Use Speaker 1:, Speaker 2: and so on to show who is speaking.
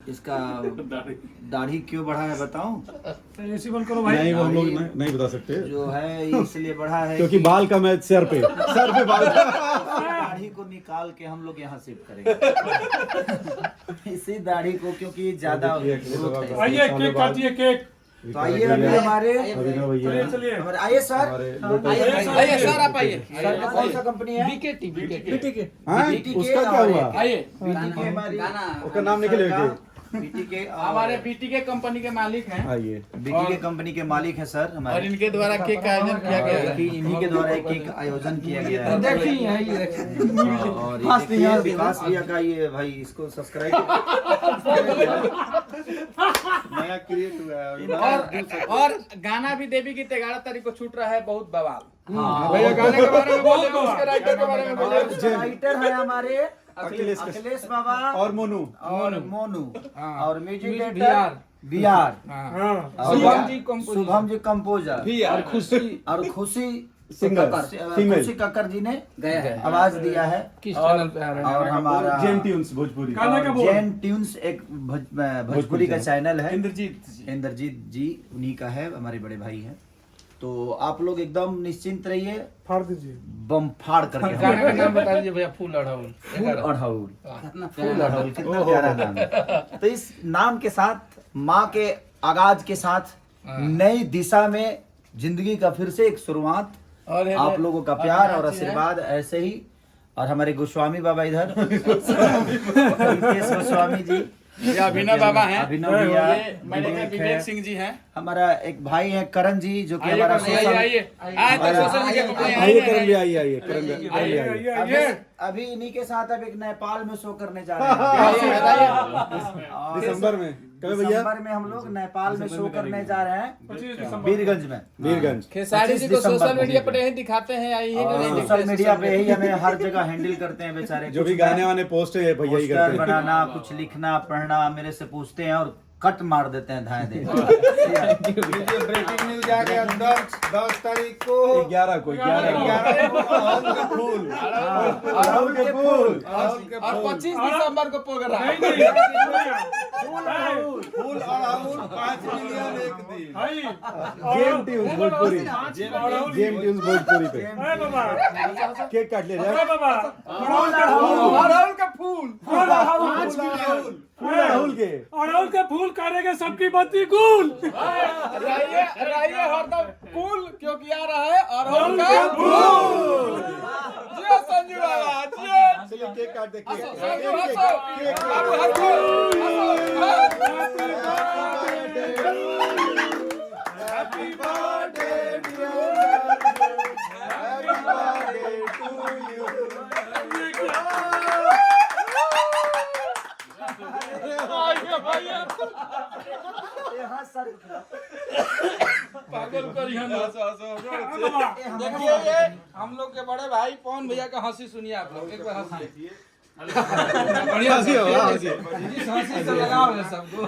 Speaker 1: इसका दाढ़ी क्यों बढ़ा है बताऊं?
Speaker 2: एसी बंद करो भाई।
Speaker 3: नहीं वो हम लोग नहीं बता सकते
Speaker 1: जो है इसलिए बढ़ा है
Speaker 3: क्योंकि बाल कम है सर पे बाल
Speaker 1: दाढ़ी को निकाल के हम लोग यहाँ शिफ्ट करेंगे इसी दाढ़ी को, क्योंकि ज्यादा ग्रोथ है।
Speaker 2: आइए केक काटिए केक।
Speaker 1: तो आइए अभी हमारे
Speaker 2: चलिए
Speaker 1: आइए सर,
Speaker 4: आइए सर, आप आइए।
Speaker 1: सर का कौन सा कंपनी है?
Speaker 4: बीकेटी
Speaker 3: हाँ, उसका क्या हुआ?
Speaker 4: आइए।
Speaker 1: बीटीके हमारी
Speaker 3: उसका नाम निकलेगा।
Speaker 1: बीटीके
Speaker 4: हमारे बीटीके कंपनी के मालिक हैं
Speaker 3: आइए
Speaker 1: बीटीके कंपनी के मालिक हैं सर
Speaker 4: और
Speaker 1: हमारे।
Speaker 4: इनके द्वारा केक का आयोजन किया गया है।
Speaker 1: इन्हीं के द्वारा एक केक आयोजन किया गया है।
Speaker 4: देखिए
Speaker 1: और ये देखिए विकास भैया का ये भाई इसको सब्सक्राइब
Speaker 3: नया क्रिएट हुआ है
Speaker 4: और गाना भी देवी की 11 तारीख को छूट रहा है, बहुत बवाल।
Speaker 1: हाँ।
Speaker 4: भैया गाने के बारे में बोलिए, उसके राइटर के बारे में बोलिए।
Speaker 1: राइटर है हमारे
Speaker 3: अखिलेश
Speaker 1: अखिलेश बाबा
Speaker 3: और मोनू
Speaker 1: और मोनू
Speaker 4: हाँ।
Speaker 1: और म्यूजिक
Speaker 4: बिहार।
Speaker 1: डायरेक्टर बिहार
Speaker 4: हाँ।
Speaker 1: और
Speaker 4: शुभम जी
Speaker 1: कंपोजर
Speaker 4: और खुशी
Speaker 1: और खुशी
Speaker 3: सिंगर फीमेल
Speaker 1: खुशी कक्कर जी ने
Speaker 4: गया है,
Speaker 1: आवाज दिया है।
Speaker 4: किस चैनल पे आ रहे हैं?
Speaker 1: और हमारा
Speaker 3: जेन ट्यून्स भोजपुरी
Speaker 2: गाना का बोल।
Speaker 1: जैन ट्यून्स एक भोजपुरी का चैनल है।
Speaker 4: इंद्रजीत
Speaker 1: इंद्रजीत जी उन्हीं का है, हमारे बड़े भाई हैं। तो आप लोग एकदम निश्चिंत रहिए,
Speaker 2: फाड़ दीजिए।
Speaker 1: बम फाड़ करके
Speaker 4: गाने का नाम बता दीजिए भैया। फूल अड़हुल।
Speaker 1: फूल अड़हुल, फूल अड़हुल कितना प्यारा नाम है। तो इस नाम के साथ माँ के आगाज के साथ नई दिशा में जिंदगी का फिर से एक शुरुआत।
Speaker 4: और
Speaker 1: आप लोगों का प्यार और आशीर्वाद ऐसे ही। और हमारे गोस्वामी बाबा इधर रितेश गोस्वामी जी,
Speaker 4: ये अभिनव बाबा हैं।
Speaker 1: अभिनव भैया,
Speaker 4: ये मैनेजर विवेक सिंह जी हैं।
Speaker 1: हमारा एक भाई है करण जी, जो कि
Speaker 4: आइए
Speaker 1: हमारा
Speaker 4: आइए आइए तो सोशल मीडिया पे
Speaker 3: आइए करण भी आइए करण भी आइए
Speaker 1: अभी इन्हीं के साथ अब एक नेपाल में शो करने जा रहे हैं। और
Speaker 3: दिसंबर में कब भैया?
Speaker 1: दिसंबर में हम लोग नेपाल में शो करने जा रहे हैं, बीरगंज में।
Speaker 3: वीरगंज
Speaker 4: खेसारी जी को सोशल मीडिया पर यही दिखाते हैं या यही नहीं देखते
Speaker 1: सोशल मीडिया पे ही हमें हर जगह हैंडल करते हैं बेचारे।
Speaker 3: जो भी गाने वाने पोस्ट है भैया ही
Speaker 1: पोस्टर
Speaker 3: करते हैं।
Speaker 1: बनाना, कुछ लिखना पढ़ना मेरे से पूछते हैं और कट मार देते हैं धाए दे।
Speaker 5: ब्रेकिंग न्यूज आ गया 10 तारीख को
Speaker 3: 11 को 11
Speaker 5: अड़हुल का फूल
Speaker 3: अड़हुल के फूल
Speaker 4: और 25 दिसंबर को प्रोग्राम।
Speaker 5: फूल अड़हुल 5 मिलियन एक दिन।
Speaker 2: भाई
Speaker 3: Gem Tunes Bhojpuri Gem Tunes Bhojpuri पे
Speaker 2: अरे बाबा,
Speaker 3: केक काट ले
Speaker 2: अरे
Speaker 3: जा
Speaker 2: बाबा,
Speaker 4: अड़हुल का फूल।
Speaker 3: अड़हुल के
Speaker 2: अड़हुल के फूल काटेंगे सबकी बत्ती गुल।
Speaker 4: रहिए हरदम कूल, क्योंकि आ रहा है अड़हुल का फूल। जियो संजू बाबा, जियो।
Speaker 3: चलिए केक काट दे केक
Speaker 4: संजू हंसो। बाबू हंसो।
Speaker 3: Happy birthday dear happy birthday to you
Speaker 4: पागल करिए ना। देखिए ये हम लोग के बड़े भाई पवन भैया का हंसी सुनिए आप लोग। एक बार हंसिए। बढ़िया
Speaker 3: हंसी हो
Speaker 4: हंसी से लगाओ है सबको।